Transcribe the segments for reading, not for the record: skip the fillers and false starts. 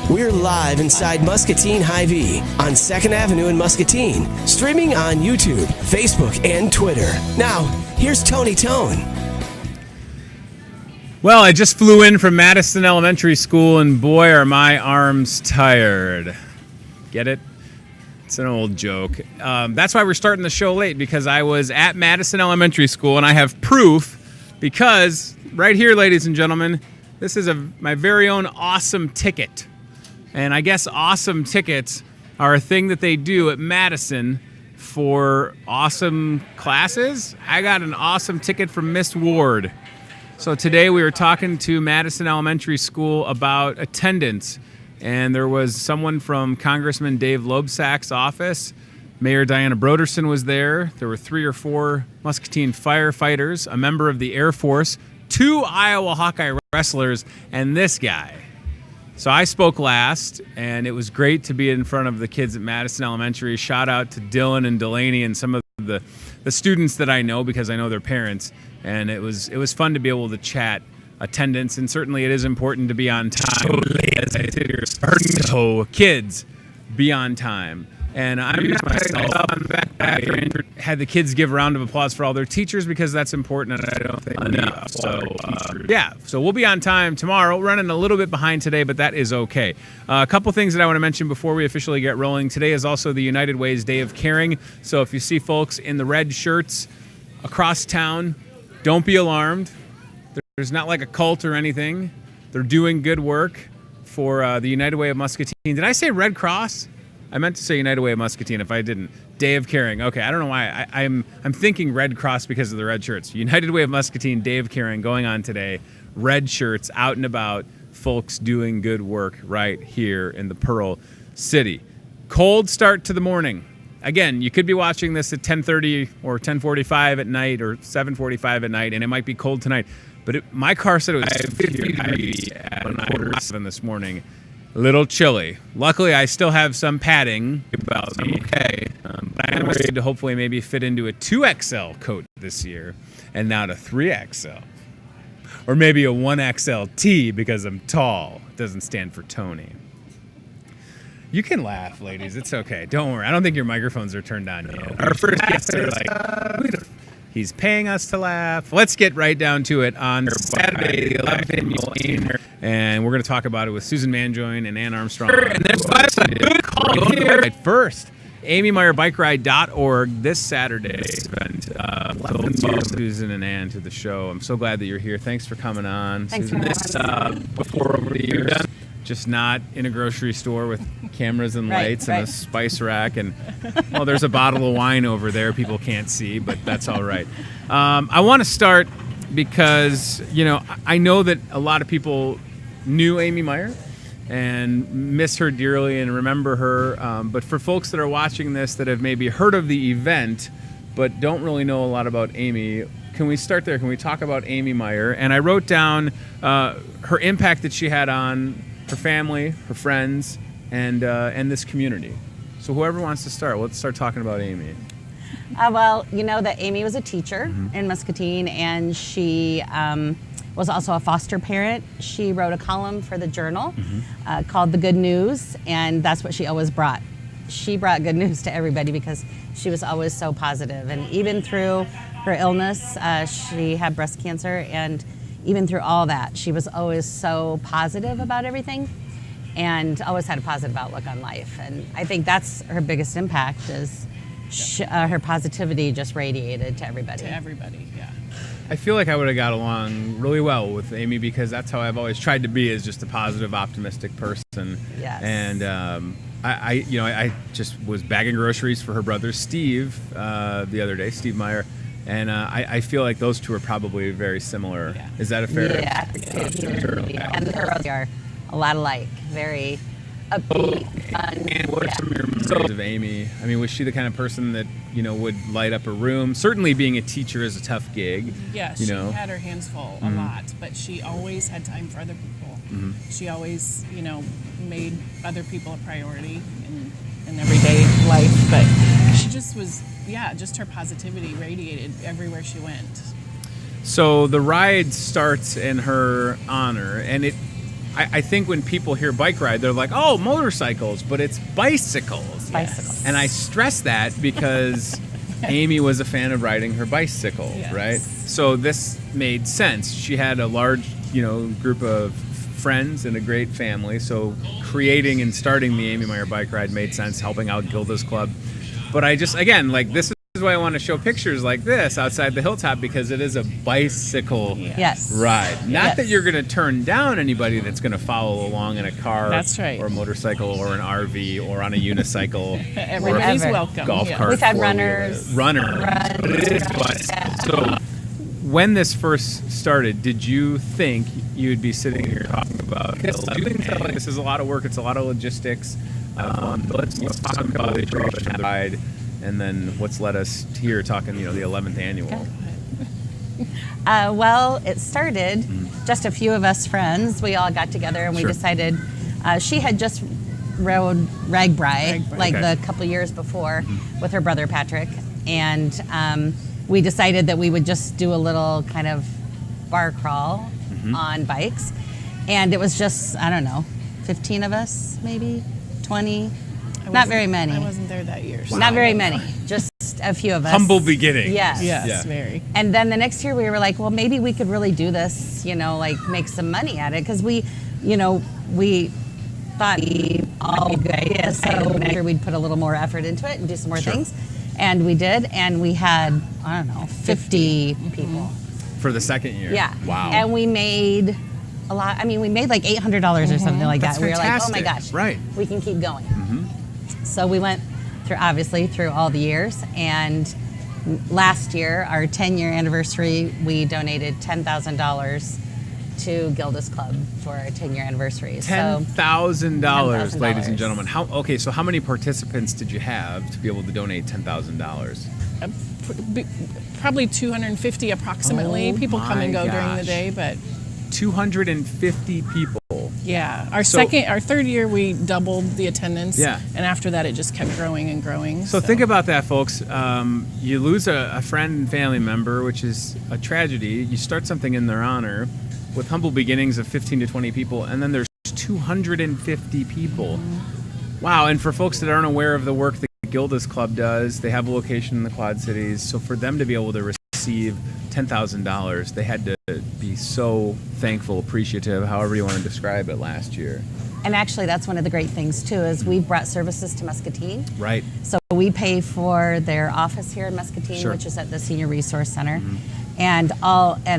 We're live inside Muscatine Hy-Vee on 2nd Avenue in Muscatine, streaming on YouTube, Facebook, and Twitter. Now, here's Tony Tone. Well, I just flew in from Madison Elementary School, and boy, are my arms tired. Get it? It's an old joke. That's why we're starting the show late, because I was at Madison Elementary School, and I have proof, because right here, ladies and gentlemen, this is my very own awesome ticket. And I guess awesome tickets are a thing that they do at Madison for awesome classes. I got an awesome ticket from Miss Ward. So today we were talking to Madison Elementary School about attendance. And there was someone from Congressman Dave Loebsack's office. Mayor Diana Broderson was there. There were 3 or 4 Muscatine firefighters, a member of the Air Force, 2 Iowa Hawkeye wrestlers, and this guy. So I spoke last, and it was great to be in front of the kids at Madison Elementary. Shout out to Dylan and Delaney and some of the students that I know, because I know their parents. And it was fun to be able to chat attendance, and certainly it is important to be on time. So kids, be on time. And I'm just myself had the kids give a round of applause for all their teachers because that's important, and I don't think enough. So we'll be on time tomorrow. Running a little bit behind today, but that is okay. A couple things that I want to mention before we officially get rolling. Today is also the United Way's Day of Caring. So if you see folks in the red shirts across town, don't be alarmed. There's not like a cult or anything. They're doing good work for the United Way of Muscatine. Did I say Red Cross? I meant to say United Way of Muscatine if I didn't. Day of Caring. Okay, I don't know why. I'm thinking Red Cross because of the red shirts. United Way of Muscatine, Day of Caring going on today. Red shirts out and about. Folks doing good work right here in the Pearl City. Cold start to the morning. Again, you could be watching this at 10:30 or 10:45 at night or 7:45 at night, and it might be cold tonight. But my car said it was 50 degrees at 7 this morning. A little chilly. Luckily, I still have some padding about me. Okay. But I am ready to hopefully maybe fit into a 2XL coat this year and not a 3XL. Or maybe a 1XLT because I'm tall. It doesn't stand for Tony. You can laugh, ladies. It's okay. Don't worry. I don't think your microphones are turned on yet. Our first guests are like, he's paying us to laugh. Let's get right down to it on Saturday, the 11th annual Amy, and we're going to talk about it with Susan Manjoin and Ann Armstrong. And then good call here. First, AmyMeyerBikeRide.org this Saturday event. Welcome Susan and Ann to the show. I'm so glad that you're here. Thanks for coming on. Thanks Susan, for having us. Before over the years, just not in a grocery store with cameras and lights and a spice rack. And, well, there's a bottle of wine over there people can't see, but that's all right. I want to start because, I know that a lot of people knew Amy Meyer and miss her dearly and remember her. But for folks that are watching this that have maybe heard of the event but don't really know a lot about Amy, can we start there? Can we talk about Amy Meyer? And I wrote down her impact that she had on her family, her friends, and this community. So whoever wants to start, let's start talking about Amy. Well, you know that Amy was a teacher in Muscatine, and she was also a foster parent. She wrote a column for the Journal called The Good News, and that's what she always brought. She brought good news to everybody because she was always so positive. And even through her illness, she had breast cancer, and even through all that, she was always so positive about everything and always had a positive outlook on life. And I think that's her biggest impact is her positivity just radiated to everybody. To everybody, yeah. I feel like I would have got along really well with Amy because that's how I've always tried to be, is just a positive, optimistic person. Yes. And I just was bagging groceries for her brother Steve the other day, Steve Meyer. And I feel like those two are probably very similar. Yeah. Is that a fair? Yeah, and they are a lot alike. Very upbeat, fun. And what are some of your memories of Amy? I mean, was she the kind of person that would light up a room? Certainly, being a teacher is a tough gig. Yeah, she had her hands full a lot, but she always had time for other people. She always, made other people a priority in everyday life. But she just was. Yeah, just her positivity radiated everywhere she went. So the ride starts in her honor, and I think when people hear bike ride, they're like, oh, motorcycles, but it's bicycles. Bicycles. And I stress that because Amy was a fan of riding her bicycle, right? So this made sense. She had a large, group of friends and a great family, so creating and starting the Amy Meyer Bike Ride made sense, helping out Gilda's Club. But I just, again, this is why I want to show pictures like this outside the hilltop, because it is a bicycle ride. Not that you're going to turn down anybody that's going to follow along in a car or a motorcycle or an RV or on a unicycle. Everybody's welcome. Golf cart. We've had runners. But it is bicycle. So when this first started, did you think you'd be sitting here talking about this is a lot of work, it's a lot of logistics. Let's talk about the ride, and then what's led us here talking, the 11th annual. Well, it started just a few of us friends. We all got together and we decided she had just rode RAGBRAI the couple years before with her brother Patrick, and we decided that we would just do a little kind of bar crawl on bikes. And it was just, I don't know, 15 of us, maybe 20. Not very many. I wasn't there that year. So Not very many. Just a few of us. Humble beginning. Yes. Yes, Yeah. very. And then the next year we were like, well, maybe we could really do this, like make some money at it. Because we thought all good ideas. So maybe we'd put a little more effort into it and do some more things. And we did. And we had, I don't know, 50 people. For the second year. Yeah. Wow. And we made a lot. I mean, we made like $800 or something like That's that. We were like, oh my fantastic. gosh. Right. We can keep going. So we went through all the years, and last year, our 10-year anniversary, we donated $10,000 to Gilda's Club for our 10-year anniversary. $10,000, ladies and $10,000. gentlemen. So how many participants did you have to be able to donate $10,000? Probably 250 approximately. Oh People come and my go during the gosh. day, but 250 people. yeah. Our So- third year, we doubled the attendance. Yeah. And after that, it just kept growing and growing. So think about that, folks. You lose a friend and family member, which is a tragedy. You start something in their honor with humble beginnings of 15 to 20 people, and then there's 250 people. Wow, and for folks that aren't aware of the work that Gilda's Club does, they have a location in the Quad Cities, so for them to be able to receive $10,000, they had to be so thankful, appreciative, however you want to describe it, last year. And actually, that's one of the great things, too, is we've brought services to Muscatine. Right. So we pay for their office here in Muscatine, Sure. which is at the Senior Resource Center, and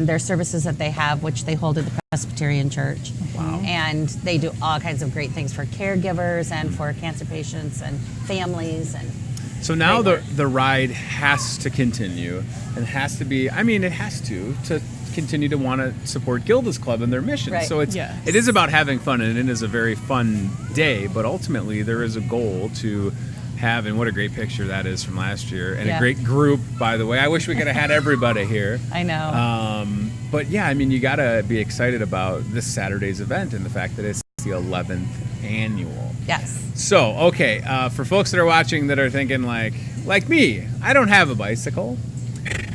their services that they have, which they hold at the Presbyterian Church. Wow. And they do all kinds of great things for caregivers and for cancer patients and families. And So now Great the ride has to continue, and has to be, it has to continue to want to support Gilda's Club and their mission. Right. So it is about having fun, and it is a very fun day, but ultimately there is a goal to have, and what a great picture that is from last year, and a great group, by the way. I wish we could have had everybody here. I know. But yeah, you got to be excited about this Saturday's event and the fact that it's the 11th annual. Yes. So, okay, for folks that are watching that are thinking like me, I don't have a bicycle,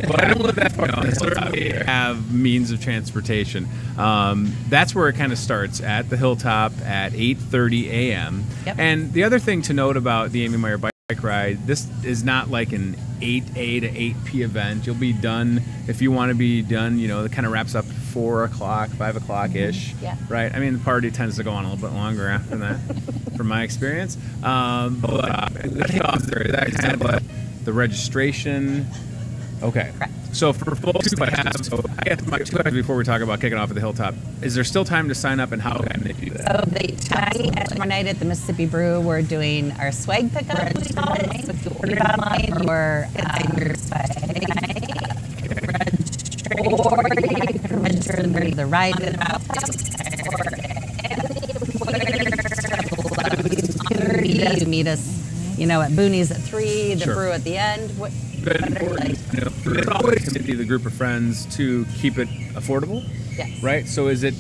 but I don't live that far. I certainly have means of transportation. That's where it kind of starts, at the Hilltop at 8:30 a.m. Yep. And the other thing to note about the Amy Meyer Bike Ride, this is not like an 8A to 8P event. You'll be done, if you want to be done, it kind of wraps up 4 o'clock, 5 o'clock-ish. Yeah. Right? The party tends to go on a little bit longer after that, from my experience. But the kickoff there is actually kind of like the registration. Okay. Correct. So for folks who have, I guess my 2 questions before we talk about kicking off at the Hilltop, is there still time to sign up, and how can they do that? So tomorrow night at the Mississippi Brew, we're doing our swag pickup. So if you order it online or your swag, or you can register the ride. You meet us, at Boonies at 3, the Sure. brew at the end. It's always going to be the group of friends to keep it affordable, Yes. right? So is it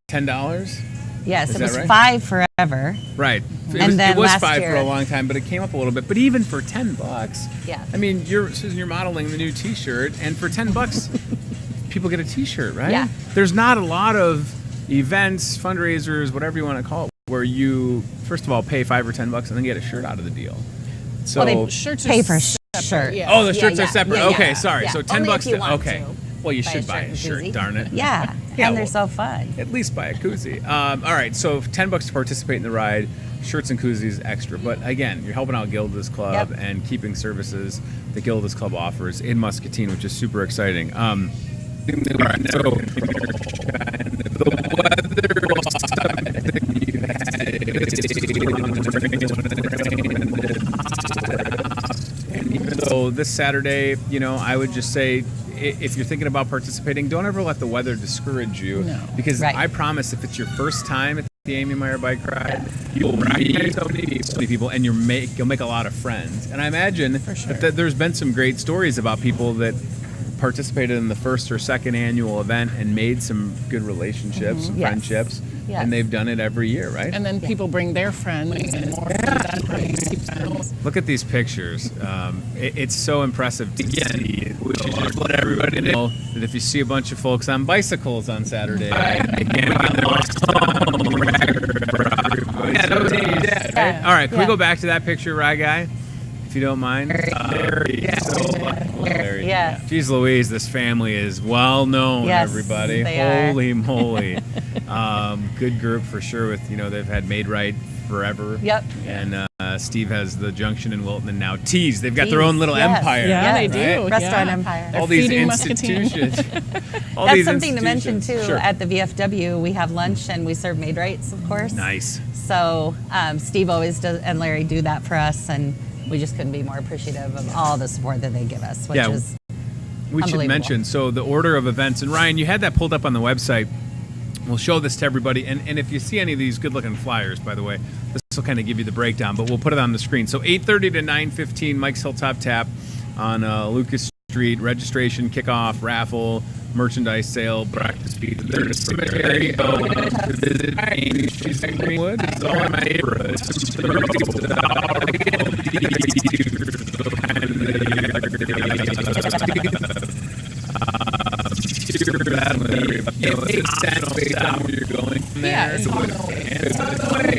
$10? Yes, Is it that was right? 5 forever. Right. And then it was last 5 year- for a long time, but it came up a little bit. But even for $10, Yeah. Susan, you're modeling the new T-shirt, and for $10, people get a T-shirt, right? Yeah. There's not a lot of events, fundraisers, whatever you want to call it, where you first of all pay $5 or $10 and then get a shirt out of the deal. So, Well, shirts are pay for separate, shirt. yeah. oh, the shirts Yeah, are separate. yeah, Okay, yeah. sorry. Yeah. So $10. Only if you want Okay. to Well, you buy should a buy shirt a and shirt. koozie. Darn it. Yeah, Yeah, and they're well- so fun. At least buy a koozie. All right, so $10 to participate in the ride, shirts and koozies extra. But again, you're helping out Gilda's Club Yep. and keeping services that Gilda's Club offers in Muscatine, which is super exciting. All right, so the and even though this Saturday, I would just say, if you're thinking about participating, don't ever let the weather discourage you. No. Because Right. I promise, if it's your first time at the Amy Meyer Bike Ride, you'll meet so many people, and you'll make a lot of friends. And I imagine sure. that there's been some great stories about people that participated in the first or second annual event and made some good relationships and Yes. friendships, Yes. and they've done it every year, right? And then people bring their friends and more friends. Look at these pictures. It's so impressive to see we should just let everybody know that if you see a bunch of folks on bicycles on Saturday, again, right? All right, can we go back to that picture, Rye Guy, if you don't mind? Larry. Yes. Jeez Louise, this family is well known, Yes, everybody. they are. Holy moly. Good group for sure with, they've had Made Right forever. Yep. And Steve has the Junction in Wilton and now Tees. They've got Tees, their own little yes. empire. Yeah, Yes. they do. Restaurant yeah. empire. They're All these feeding Muscatine. institutions. All That's these something to mention too. institutions. Sure. At the VFW, we have lunch and we serve Made Rights, of course. Nice. So Steve always does, and Larry do that for us, and we just couldn't be more appreciative of all the support that they give us, which is We should unbelievable. mention, so the order of events, and Ryan, you had that pulled up on the website. We'll show this to everybody, and if you see any of these good-looking flyers, by the way, this will kind of give you the breakdown, but we'll put it on the screen. So 8:30 to 9:15, Mike's Hilltop Tap on Lucas Street, registration, kickoff, raffle, merchandise sale, breakfast pizza. There's a cemetery to visit. She's in Greenwood. It's all in my neighborhood. It makes sense based on where you're going from there. Yeah,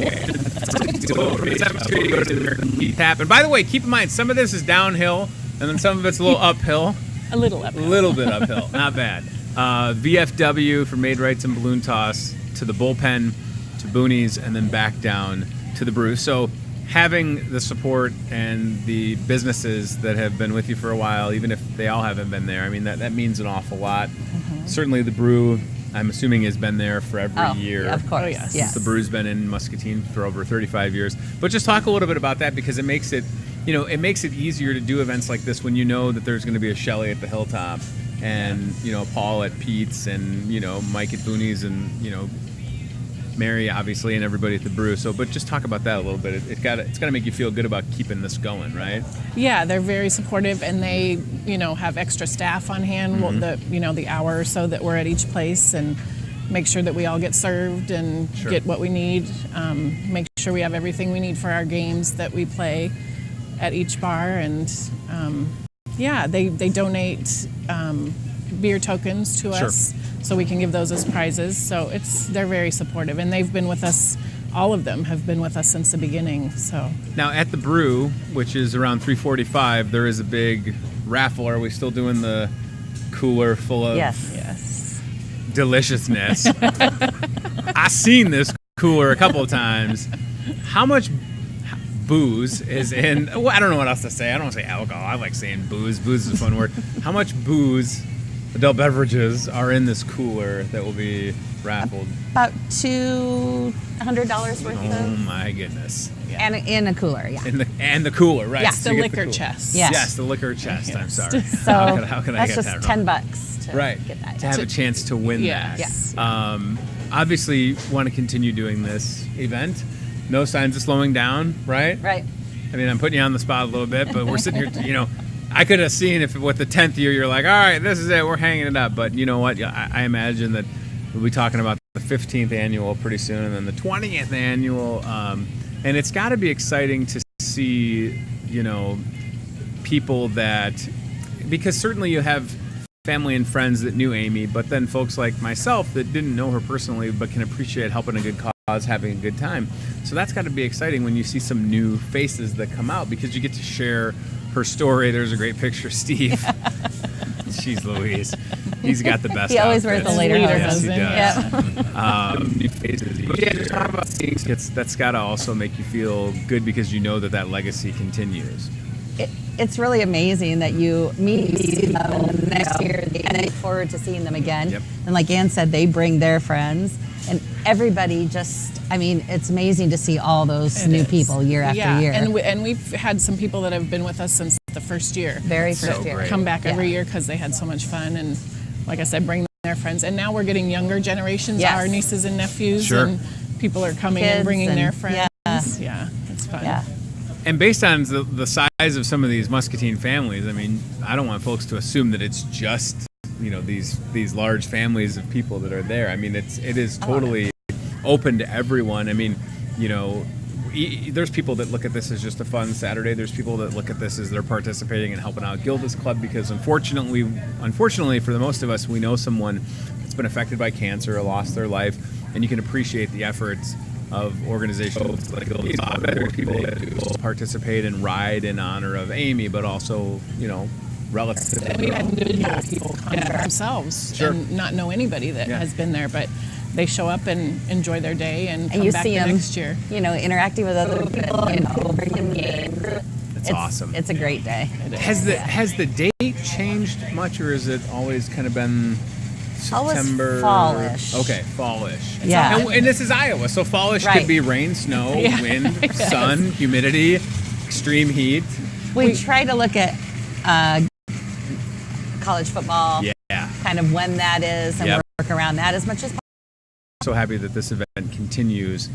Tap. And by the way, keep in mind, some of this is downhill, and then some of it's a little uphill. A little up. A little bit uphill. Not bad. VFW for Made Rights and Balloon Toss to the Bullpen, to Boonies, and then back down to the Brew. So having the support and the businesses that have been with you for a while, even if they all haven't been there, I mean, that means an awful lot. Certainly the Brew, I'm assuming, has been there for every year. Yeah, of course. Oh, yes. Yes. The Brew's been in Muscatine for over 35 years. But just talk a little bit about that, because it makes it, it makes it easier to do events like this when you know that there's going to be a Shelley at the Hilltop and, Paul at Pete's and, Mike at Boonies and, Mary, obviously, and everybody at the Brew. So, but just talk about that a little bit. It's got to make you feel good about keeping this going, right? Yeah, they're very supportive, and they, have extra staff on hand. The hour or so that we're at each place, and make sure that we all get served and Sure. get what we need. Make sure we have everything we need for our games that we play at each bar, and they donate beer tokens to Sure. us, so we can give those as prizes. So they're very supportive, and they've been with us. All of them have been with us since the beginning. So Now, at the Brew, which is around 3:45, there is a big raffle. Are we still doing the cooler full of Yes. deliciousness? I've seen this cooler a couple of times. How much booze is in? Well, I don't know what else to say. I don't want to say alcohol. I like saying booze. Booze is a fun word. How much booze, adult beverages, are in this cooler that will be raffled? About $200 worth Oh of, my goodness! and in a cooler, yeah. And the cooler, right? Yeah. So the you get liquor cooler. chest. Yes. Yes, the liquor chest. I'm Yes. sorry. So how could I that's get just that wrong? $10 to Right. get that. To have a chance to win Yes. that. Obviously, want to continue doing this event. No signs of slowing down, right? Right. I mean, I'm putting you on the spot a little bit, but we're sitting here, I could have seen if with the 10th year, you're like, all right, this is it, we're hanging it up. But you know what? I imagine that we'll be talking about the 15th annual pretty soon, and then the 20th annual. And it's got to be exciting to see, people that, because certainly you have family and friends that knew Amy, but then folks like myself that didn't know her personally but can appreciate helping a good cause, having a good time. So that's got to be exciting when you see some new faces that come out, because you get to share her story. There's a great picture, Steve. Jeez Louise. He's got the best He always wears outfits. the later Yes, he husband. does. Yep. New faces. But yeah, just talk about things. That's got to also make you feel good, because you know that legacy continues. It's really amazing that you meet them and the next year and look forward to seeing them again. Yep. And like Ann said, they bring their friends, and everybody just, it's amazing to see all those It new is. people year after year. And we've had some people that have been with us since the first year. Very So first year. great. Come back every Yeah. year because they had so much fun, and like I said, bring their friends. And now we're getting younger generations, Yes. our nieces and nephews, Sure. and people are coming Kids and bringing their and- friends. Yeah, it's fun. Yeah. And based on the size of some of these Muscatine families, I mean, I don't want folks to assume that it's just, these large families of people that are there. I mean, it is totally open to everyone. I mean, there's people that look at this as just a fun Saturday. There's people that look at this as they're participating and helping out Gilda's Club, because unfortunately for the most of us, we know someone that's been affected by cancer or lost their life, and you can appreciate the efforts of organizations like Gilda's, people that participate and ride in honor of Amy, but also, relative. We had individual people come themselves and not know anybody that has been there, but they show up and enjoy their day and come you back see the them, next year. Interacting with other people and bringing games. It's awesome. It's a great day. Has the date changed much, or has it always kind of been September? Fallish. Okay, fallish. Yeah. And this is Iowa, so fallish could be rain, snow, wind, sun, humidity, extreme heat. We try to look at college football, kind of when that is, and work around that as much as possible. So happy that this event continues.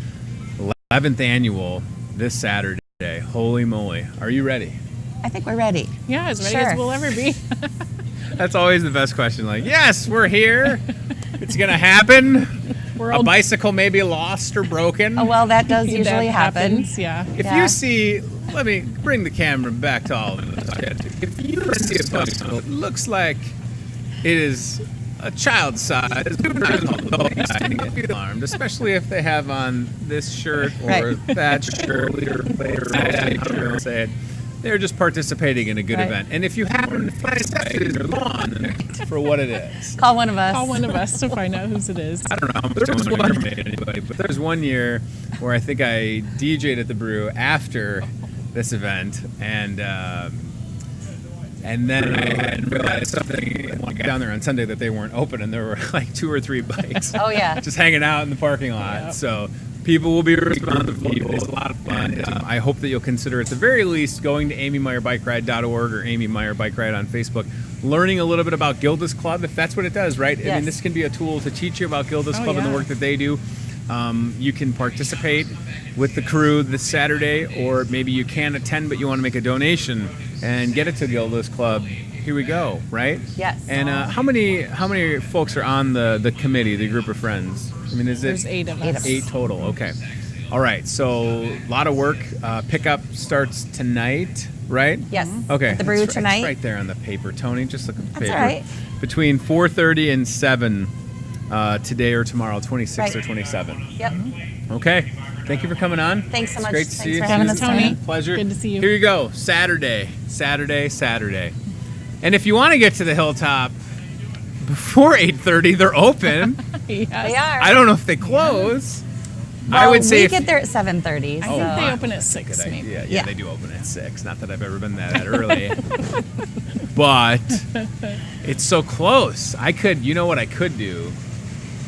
11th annual this Saturday. Holy moly. Are you ready? I think we're ready. Yeah, as ready as we'll ever be. That's always the best question. Like, yes, we're here. It's going to happen. A bicycle may be lost or broken. Oh, well, that does usually happen. Yeah. If you see, let me bring the camera back to all of us. If you see a bicycle, it looks like it is a child size, alarmed, especially if they have on this shirt or that shirt or say it. They're just participating in a good event. And if you happen to find their lawn for what it is, call one of us. Call one of us to find out whose it is. I don't know how much anybody, but there's one year where I think I DJ'd at the Brew after this event, and then I realized something. I got down there on Sunday that they weren't open, and there were like 2 or 3 bikes. Oh yeah, just hanging out in the parking lot. Yep. So people will be responsible. It's a lot of fun. I hope that you'll consider, at the very least, going to amymeyerbikeride.org or Amy Meyer Bike Ride on Facebook, learning a little bit about Gilda's Club, if that's what it does, right? Yes. I mean, this can be a tool to teach you about Gilda's Club and the work that they do. You can participate with the crew this Saturday, or maybe you can't attend but you want to make a donation and get it to Gilda's Club. Here we go, right? Yes. And how many folks are on the committee, the group of friends? I mean, There's 8 of us. 8 total. Okay. All right. So a lot of work. Pickup starts tonight, right? Yes. Okay. At the Brew tonight. It's right there on the paper, Tony. Just look at the paper. That's all right. Between 4:30 and 7 today or tomorrow, 26 or 27. Yep. Okay. Thank you for coming on. Thanks so much. Great to see you. For having us, Tony. Pleasure. Good to see you. Here you go. Saturday. And if you want to get to the hilltop before 8:30, they're open. They are. I don't know if they close. Well, I would say we get there at 7:30. I think they open at 6, maybe. Yeah, they do open at 6. Not that I've ever been that early. But it's so close. You know what I could do?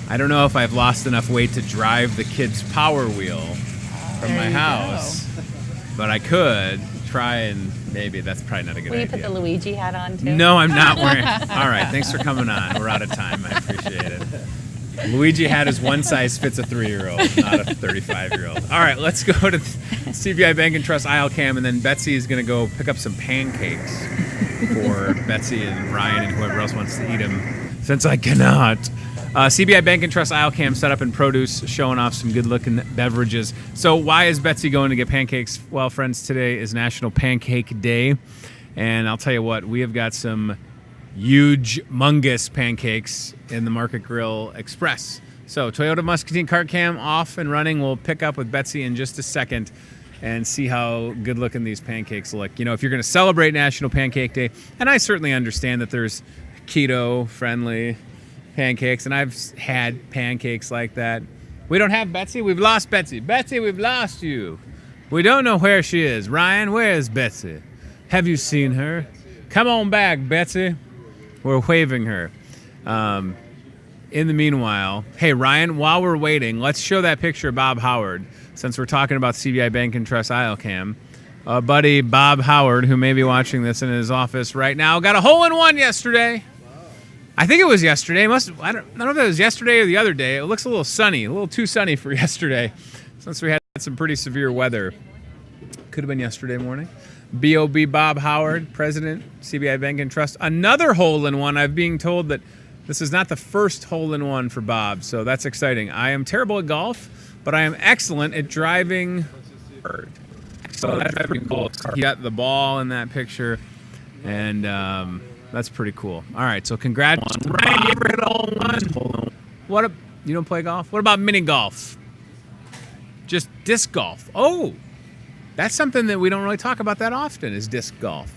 I don't know if I've lost enough weight to drive the kids' Power Wheel from my house. But I could try, and maybe that's probably not a good idea. Will you put the Luigi hat on too? No, I'm not wearing. All right, thanks for coming on. We're out of time. I appreciate it. Luigi hat is one size fits a 3-year-old, not a 35-year-old. All right, let's go to CBI Bank and Trust Aisle Cam, and then Betsy is going to go pick up some pancakes for Betsy and Ryan and whoever else wants to eat them, since I cannot. CBI Bank and Trust Aisle Cam set up in produce, showing off some good-looking beverages. So why is Betsy going to get pancakes? Well, friends, today is National Pancake Day, and I'll tell you what, we have got some huge, mungous pancakes in the Market Grill Express. So Toyota Muscatine Cart Cam off and running. We'll pick up with Betsy in just a second and see how good looking these pancakes look. You know, if you're going to celebrate National Pancake Day, and I certainly understand that there's keto-friendly pancakes, and I've had pancakes like that. We don't have Betsy. We've lost Betsy. Betsy, we've lost you. We don't know where she is. Ryan, where is Betsy? Have you seen her? Come on back, Betsy. We're waving her. In the meanwhile, hey, Ryan, while we're waiting, let's show that picture of Bob Howard, since we're talking about CBI Bank and Trust Aisle Cam. Buddy Bob Howard, who may be watching this in his office right now, got a hole-in-one yesterday. I think it was yesterday. I don't know if it was yesterday or the other day. It looks a little sunny, a little too sunny for yesterday, since we had some pretty severe weather. Could have been yesterday morning. B.O.B. Bob Howard, President, CBI Bank and Trust. Another hole-in-one. I'm being told that this is not the first hole-in-one for Bob, so that's exciting. I am terrible at golf, but I am excellent at driving bird. So that's pretty cool. He got the ball in that picture, and that's pretty cool. All right, so congrats. Ryan, you ever hit a hole in one? You don't play golf? What about mini golf? Just disc golf. Oh, that's something that we don't really talk about that often is disc golf.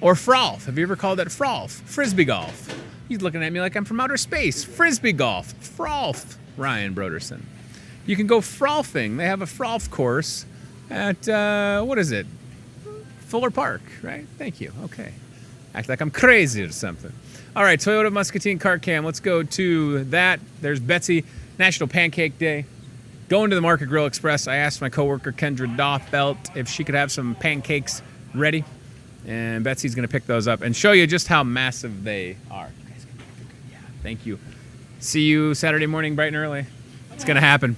Or frolf. Have you ever called it frolf? Frisbee golf. He's looking at me like I'm from outer space. Frisbee golf. Frolf. Ryan Broderson. You can go frolfing. They have a frolf course at, what is it? Fuller Park, right? Thank you. Okay. Act like I'm crazy or something. All right, Toyota Muscatine Cart Cam. Let's go to that. There's Betsy. National Pancake Day. Going to the Market Grill Express, I asked my coworker Kendra Doffbelt if she could have some pancakes ready. And Betsy's going to pick those up and show you just how massive they are. Yeah, thank you. See you Saturday morning bright and early. It's going to happen.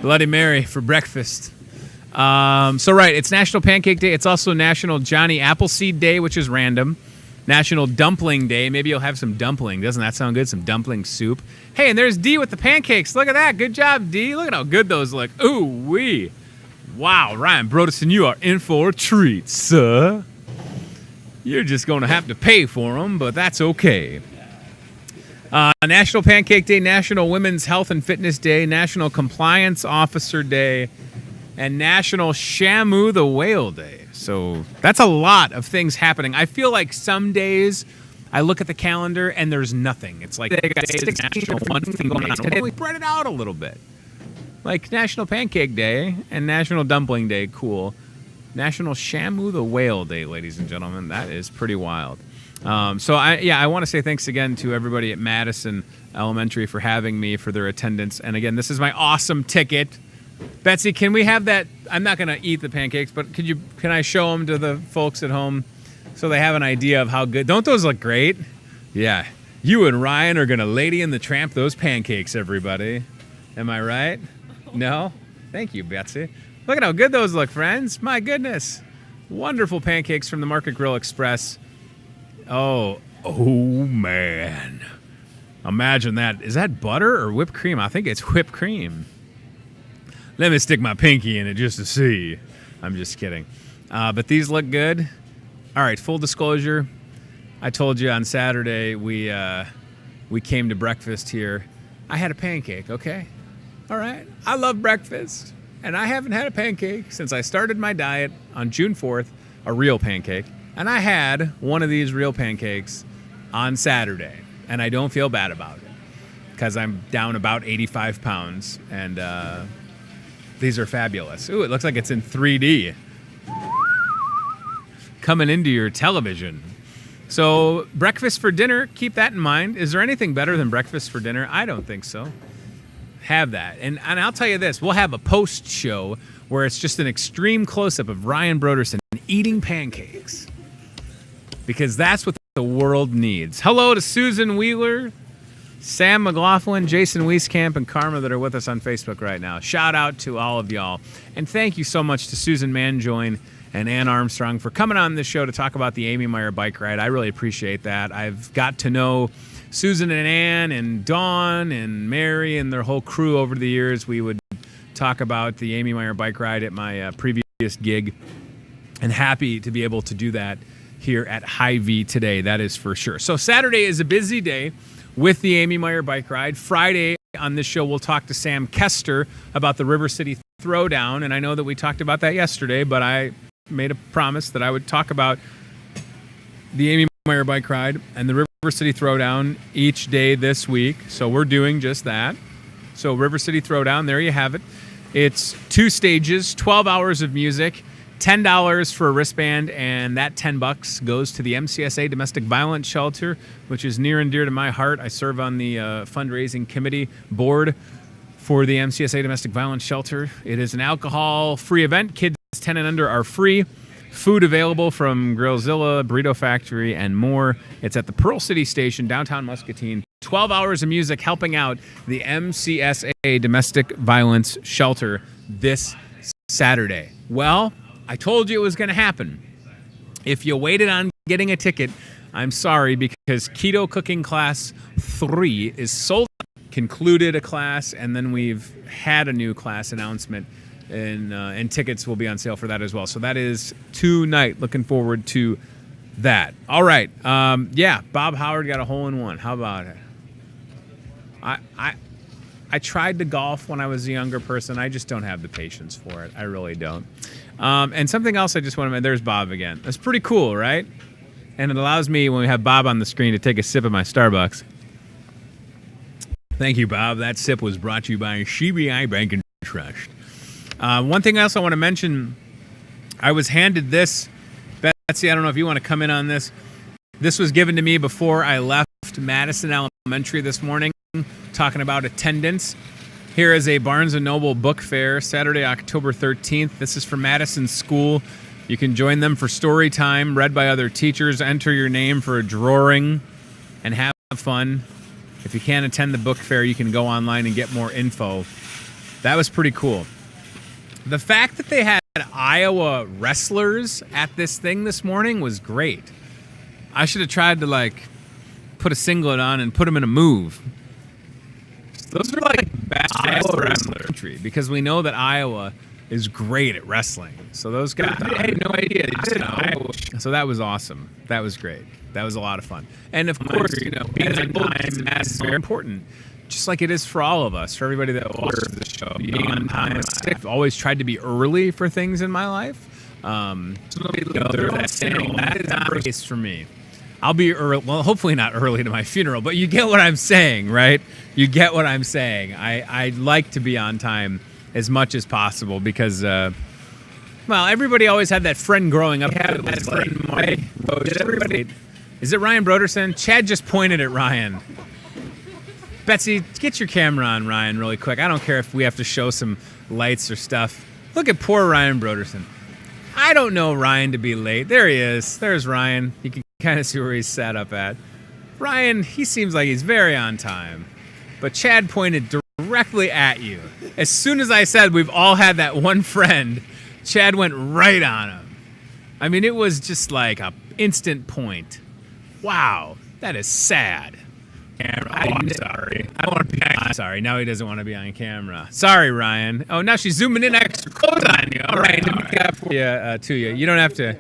Bloody Mary for breakfast. Right, it's National Pancake Day. It's also National Johnny Appleseed Day, which is random. National Dumpling Day. Maybe you'll have some dumpling. Doesn't that sound good? Some dumpling soup. Hey, and there's Dee with the pancakes. Look at that. Good job, Dee. Look at how good those look. Ooh, wee. Wow, Ryan Broderson, you are in for a treat, sir. You're just going to have to pay for them, but that's okay. National Pancake Day, National Women's Health and Fitness Day, National Compliance Officer Day, and National Shamu the Whale Day. So that's a lot of things happening. I feel like some days I look at the calendar and there's nothing. It's like they got one thing going on. Today we spread it out a little bit. Like National Pancake Day and National Dumpling Day, cool. National Shamu the Whale Day, ladies and gentlemen. That is pretty wild. I want to say thanks again to everybody at Madison Elementary for having me, for their attendance. And again, this is my awesome ticket. Betsy, can we have that? I'm not going to eat the pancakes, but can I show them to the folks at home so they have an idea of how good? Don't those look great? Yeah. You and Ryan are going to Lady and the Tramp those pancakes, everybody. Am I right? No? Thank you, Betsy. Look at how good those look, friends. My goodness. Wonderful pancakes from the Market Grill Express. Oh, man. Imagine that. Is that butter or whipped cream? I think it's whipped cream. Let me stick my pinky in it just to see. I'm just kidding. But these look good. All right, full disclosure. I told you on Saturday we came to breakfast here. I had a pancake, okay? All right. I love breakfast. And I haven't had a pancake since I started my diet on June 4th, a real pancake. And I had one of these real pancakes on Saturday. And I don't feel bad about it because I'm down about 85 pounds. And these are fabulous. Ooh, it looks like it's in 3D. Coming into your television. So breakfast for dinner, keep that in mind. Is there anything better than breakfast for dinner? I don't think so. Have that. And I'll tell you this, we'll have a post show where it's just an extreme close-up of Ryan Broderson eating pancakes. Because that's what the world needs. Hello to Susan Wheeler, Sam McLaughlin, Jason Wieskamp, and Karma that are with us on Facebook right now. Shout out to all of y'all. And thank you so much to Susan Manjoin and Ann Armstrong for coming on this show to talk about the Amy Meyer bike ride. I really appreciate that. I've got to know Susan and Ann and Dawn and Mary and their whole crew over the years. We would talk about the Amy Meyer bike ride at my previous gig, and happy to be able to do that here at Hy-Vee Today. That is for sure. So Saturday is a busy day with the Amy Meyer bike ride. Friday on this show, we'll talk to Sam Kester about the River City Throwdown, and I know that we talked about that yesterday, but I made a promise that I would talk about the Amy Meyer bike ride and the River City Throwdown each day this week. So we're doing just that. So River City Throwdown, there you have it. It's 2 stages, 12 hours of music, $10 for a wristband, and that $10 goes to the MCSA Domestic Violence Shelter, which is near and dear to my heart. I serve on the fundraising committee board for the MCSA Domestic Violence Shelter. It is an alcohol-free event. Kids 10 and under are free. Food available from Grillzilla, Burrito Factory, and more. It's at the Pearl City Station, downtown Muscatine. 12 hours of music helping out the MCSA Domestic Violence Shelter this Saturday. Well, I told you it was going to happen. If you waited on getting a ticket, I'm sorry, because Keto Cooking Class 3 is sold out. Concluded a class, and then we've had a new class announcement and tickets will be on sale for that as well. So that is tonight. Looking forward to that. All right. Yeah, Bob Howard got a hole-in-one. How about it? I tried to golf when I was a younger person. I just don't have the patience for it. I really don't. And something else I just want to mention. There's Bob again. That's pretty cool, right? And it allows me, when we have Bob on the screen, to take a sip of my Starbucks. Thank you, Bob. That sip was brought to you by CBI Bank and Trust. One thing else I want to mention, I was handed this. Betsy, I don't know if you want to come in on this. This was given to me before I left Madison Elementary this morning, talking about attendance. Here is a Barnes & Noble book fair, Saturday, October 13th. This is for Madison School. You can join them for story time, read by other teachers, enter your name for a drawing, and have fun. If you can't attend the book fair, you can go online and get more info. That was pretty cool. The fact that they had Iowa wrestlers at this thing this morning was great. I should have tried to, put a singlet on and put them in a move. Those are best Iowa wrestlers, because we know that Iowa is great at wrestling. So those guys, I had no idea. They did Iowa. So that was awesome. That was great. That was a lot of fun. And of course, being on time is very important. Just like it is for all of us, for everybody that watches the show. Being on time. I've always tried to be early for things in my life. That is not the case for me. I'll be early, well, hopefully not early to my funeral, but you get what I'm saying, right? You get what I'm saying. I like to be on time as much as possible because, everybody always had that friend growing up. Yeah, that friend, did everybody? Is it Ryan Broderson? Chad just pointed at Ryan. Betsy, get your camera on Ryan really quick. I don't care if we have to show some lights or stuff. Look at poor Ryan Broderson. I don't know Ryan to be late. There he is. There's Ryan. You can kind of see where he's sat up at. Ryan, he seems like he's very on time. But Chad pointed directly at you. As soon as I said we've all had that one friend, Chad went right on him. I mean, it was just like an instant point. Wow, that is sad. I'm sorry. I want to be on. Sorry, now he doesn't want to be on camera. Sorry, Ryan. Oh, now she's zooming in extra close on you. All right, to you. You don't have to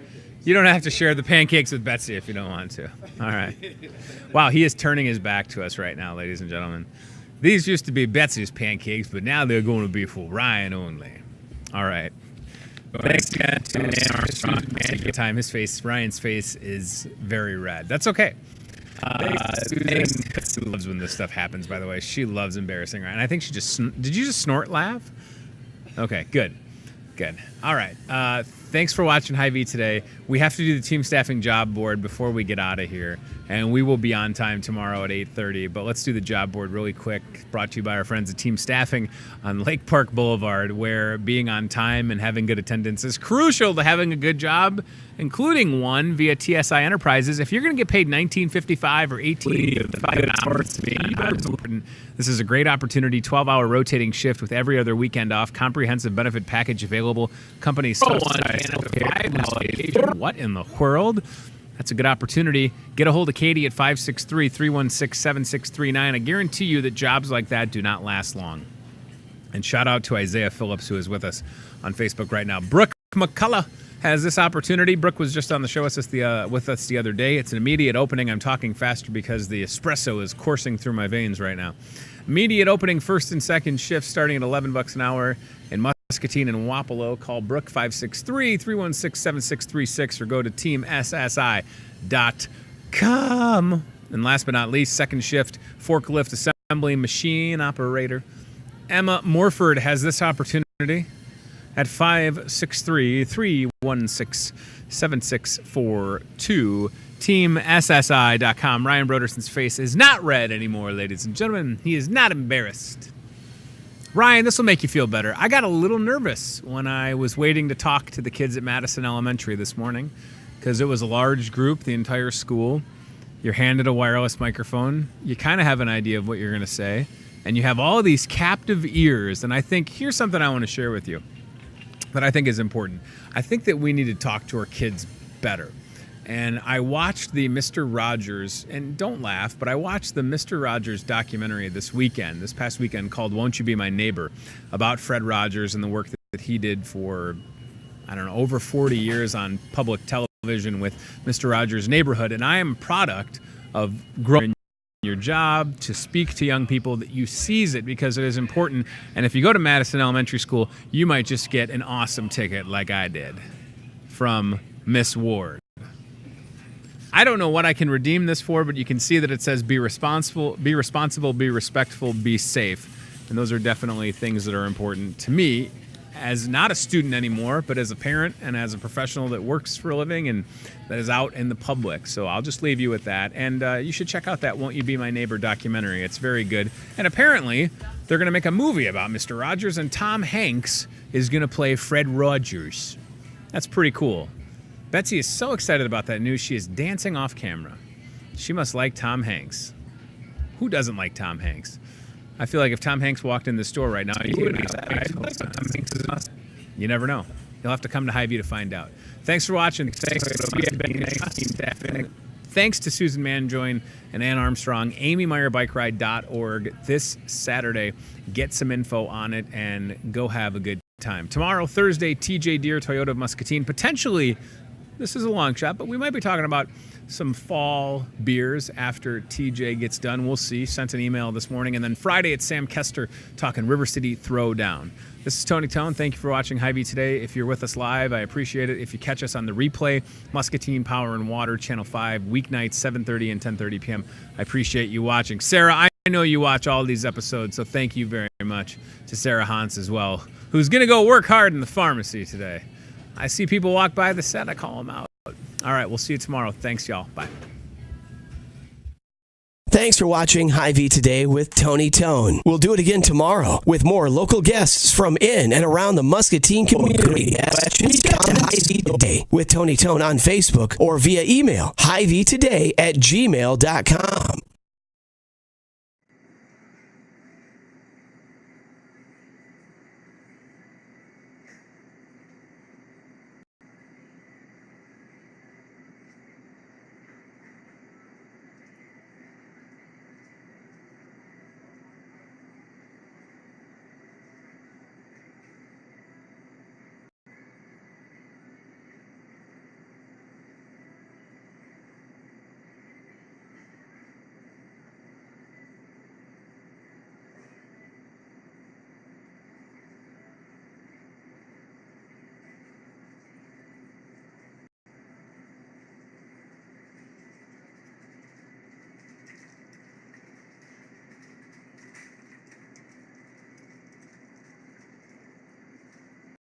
share the pancakes with Betsy if you don't want to. All right. Wow, he is turning his back to us right now, ladies and gentlemen. These used to be Betsy's pancakes, but now they're going to be for Ryan only. All right. Thanks again to Dan Armstrong. Time, Ryan's face is very red. That's okay. Susan loves when this stuff happens, by the way. She loves embarrassing Ryan. I think she just... Did you just snort laugh? Okay, good. All right. Thanks for watching Hy-Vee today. We have to do the team staffing job board before we get out of here, and we will be on time tomorrow at 8:30. But let's do the job board really quick. Brought to you by our friends at Team Staffing on Lake Park Boulevard, where being on time and having good attendance is crucial to having a good job, including one via TSI Enterprises. If you're going to get paid $19.55 or $18.55 an hour, this is a great opportunity. 12-hour rotating shift with every other weekend off. Comprehensive benefit package available. Company subsidized. What in the world? That's a good opportunity. Get a hold of Katie at 563-316-7639. I guarantee you that jobs like that do not last long. And shout out to Isaiah Phillips, who is with us on Facebook right now. Brooke McCullough has this opportunity. Brooke was just on the show with us the other day. It's an immediate opening. I'm talking faster because the espresso is coursing through my veins right now. Immediate opening, first and second shift, starting at $11 an hour in Muscatine and Wapello. Call Brooke 563-316-7636 or go to teamssi.com. And last but not least, second shift, forklift assembly machine operator. Emma Morford has this opportunity at 563-316-7642. TeamSSI.com. Ryan Broderson's face is not red anymore, ladies and gentlemen. He is not embarrassed. Ryan, this will make you feel better. I got a little nervous when I was waiting to talk to the kids at Madison Elementary this morning because it was a large group, the entire school. You're handed a wireless microphone. You kind of have an idea of what you're going to say, and you have all of these captive ears. And I think here's something I want to share with you that I think is important. I think that we need to talk to our kids better. And I watched the Mr. Rogers, and don't laugh, but I watched the Mr. Rogers documentary this past weekend, called Won't You Be My Neighbor, about Fred Rogers and the work that that he did for, I don't know, over 40 years on public television with Mr. Rogers' Neighborhood. And I am a product of growing your job to speak to young people, that you seize it because it is important. And if you go to Madison Elementary School, you might just get an awesome ticket like I did from Miss Ward. I don't know what I can redeem this for, but you can see that it says be responsible, be respectful, be safe. And those are definitely things that are important to me as not a student anymore, but as a parent and as a professional that works for a living and that is out in the public. So I'll just leave you with that. And you should check out that Won't You Be My Neighbor documentary. It's very good. And apparently they're going to make a movie about Mr. Rogers, and Tom Hanks is going to play Fred Rogers. That's pretty cool. Betsy is so excited about that news, she is dancing off camera. She must like Tom Hanks. Who doesn't like Tom Hanks? I feel like if Tom Hanks walked in the store right now, you never know. You'll have to come to Hy-Vee to find out. Thanks for watching. Thanks to Susan Manjoin and Ann Armstrong. AmyMeyerBikeRide.org this Saturday. Get some info on it and go have a good time. Tomorrow, Thursday, TJ Deere, Toyota of Muscatine. Potentially, this is a long shot, but we might be talking about some fall beers after TJ gets done. We'll see. Sent an email this morning. And then Friday, it's Sam Kester talking River City Throwdown. This is Tony Tone. Thank you for watching Hy-Vee Today. If you're with us live, I appreciate it. If you catch us on the replay, Muscatine Power and Water, Channel 5, weeknights, 7:30 and 10:30 p.m., I appreciate you watching. Sarah, I know you watch all these episodes, so thank you very much to Sarah Hans as well, who's going to go work hard in the pharmacy today. I see people walk by the set, I call them out. All right, we'll see you tomorrow. Thanks, y'all. Bye. Thanks for watching Hy-Vee Today with Tony Tone. We'll do it again tomorrow with more local guests from in and around the Muscatine community. Hy-Vee Today with Tony Tone on Facebook or via email, hyveetoday@gmail.com.